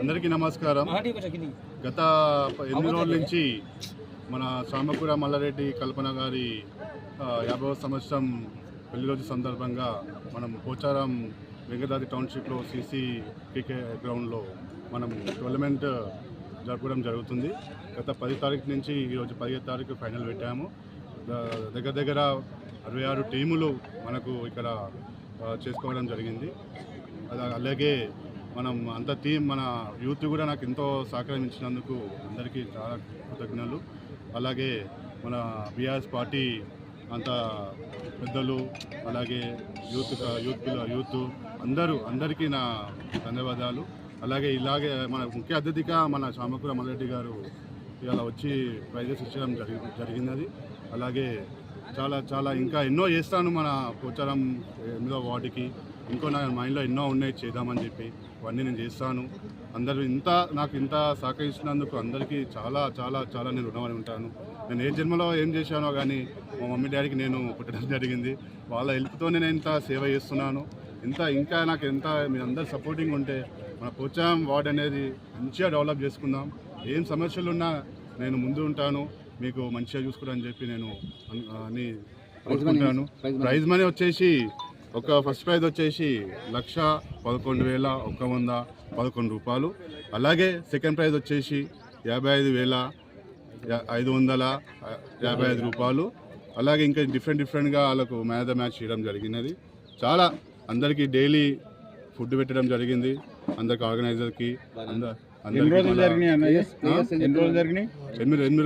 అందరికీ నమస్కారం. గత 8 రోజుల నుంచి మన సామకూర మల్లారెడ్డి కల్పన గారి 50వ సంవత్సరం పెళ్లి రోజు సందర్భంగా మనం పోచారం వెంకటాద్రి టౌన్షిప్లో సిసి క్రికెట్ గ్రౌండ్లో మనం టోర్నమెంట్ జరపడం జరుగుతుంది. గత 10 తారీఖు నుంచి ఈరోజు 15 తారీఖు ఫైనల్ పెట్టాము. దగ్గర 66 టీములు మనకు ఇక్కడ చేసుకోవడం జరిగింది. అలాగే మనం అంత టీం మన యూత్ కూడా నాకు ఎంతో సహకరించినందుకు అందరికీ చాలా కృతజ్ఞతలు. అలాగే మన బీఆర్ఎస్ పార్టీ అంత పెద్దలు, అలాగే యూత్ అందరికీ నా ధన్యవాదాలు. అలాగే ఇలాగే మన ముఖ్య అతిథిగా మన సామకూర మల్లారెడ్డి గారు ఇలా వచ్చి ప్రైజెస్ ఇచ్చడం జరిగినది. అలాగే చాలా ఇంకా ఎన్నో చేస్తాను మన పోచారం 8వ వార్డుకి. ఇంకో నా మైండ్లో ఎన్నో ఉన్నాయి చేద్దామని చెప్పి, అవన్నీ నేను చేస్తాను. అందరూ నాకు ఇంత సహకరించినందుకు అందరికీ చాలా నేను రుణపడి ఉంటాను. నేను ఏ జన్మలో ఏం చేశానో కానీ మా మమ్మీ డాడీకి నేను పుట్టడం జరిగింది. వాళ్ళ హెల్ప్తోనే నేను ఇంత సేవ చేస్తున్నాను. ఇంకా నాకు మీ అందరు సపోర్టింగ్ ఉంటే మన పోచారం వార్డ్ అనేది మంచిగా డెవలప్ చేసుకుందాం. ఏం సమస్యలు ఉన్నా నేను ముందు ఉంటాను, మీకు మంచిగా చూసుకుంటానని చెప్పి నేను అని అనుకుంటాను. ప్రైజ్ మనీ వచ్చేసి ఫస్ట్ ప్రైజ్ వచ్చేసి 1,11,111 రూపాయలు. అలాగే సెకండ్ ప్రైజ్ వచ్చేసి 55,555 రూపాయలు. అలాగే ఇంకా డిఫరెంట్గా వాళ్ళకు మ్యాన్ ఆఫ్ ద మ్యాచ్ చేయడం జరిగినది. చాలా అందరికీ డైలీ ఫుడ్ పెట్టడం జరిగింది. అందరికి ఆర్గనైజర్కి 8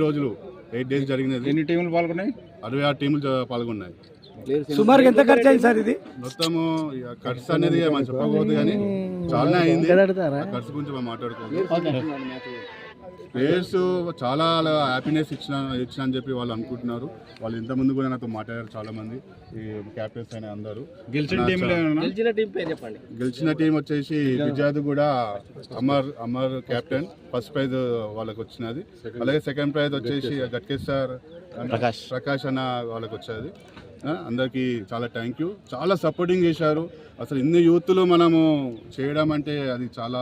రోజులు 8 డేస్ జరిగినది. ఎన్ని టీములు పాల్గొన్నాయి? 66 టీములు పాల్గొన్నాయి. సుమారుగా ఎంత ఖర్చు అయింది సార్? ఇది మొత్తము ఖర్చు అనేది మనం చెప్పకూడదు కానీ చాలా అయింది. ఖర్చు గురించి మనం మాట్లాడుకోవాలి. ప్లేయర్స్ చాలా హ్యాపీనెస్ ఇచ్చిన అని చెప్పి వాళ్ళు అనుకుంటున్నారు. వాళ్ళు ఇంతకుముందు కూడా నాతో మాట్లాడారు చాలా మంది, ఈ క్యాప్టెన్స్ అయిన అందరూ. గెలిచిన టీం వచ్చేసి విజయాద్ కూడా అమర్ క్యాప్టెన్, ఫస్ట్ ప్రైజ్ వాళ్ళకి వచ్చినది. అలాగే సెకండ్ ప్రైజ్ వచ్చేసి గట్కేశ్వర్ ప్రకాష్ అన్న వాళ్ళకి వచ్చేది. అందరికీ చాలా థ్యాంక్ యూ. చాలా సపోర్టింగ్ చేశారు. అసలు ఇన్ని యూత్లు మనము చేయడం అంటే అది చాలా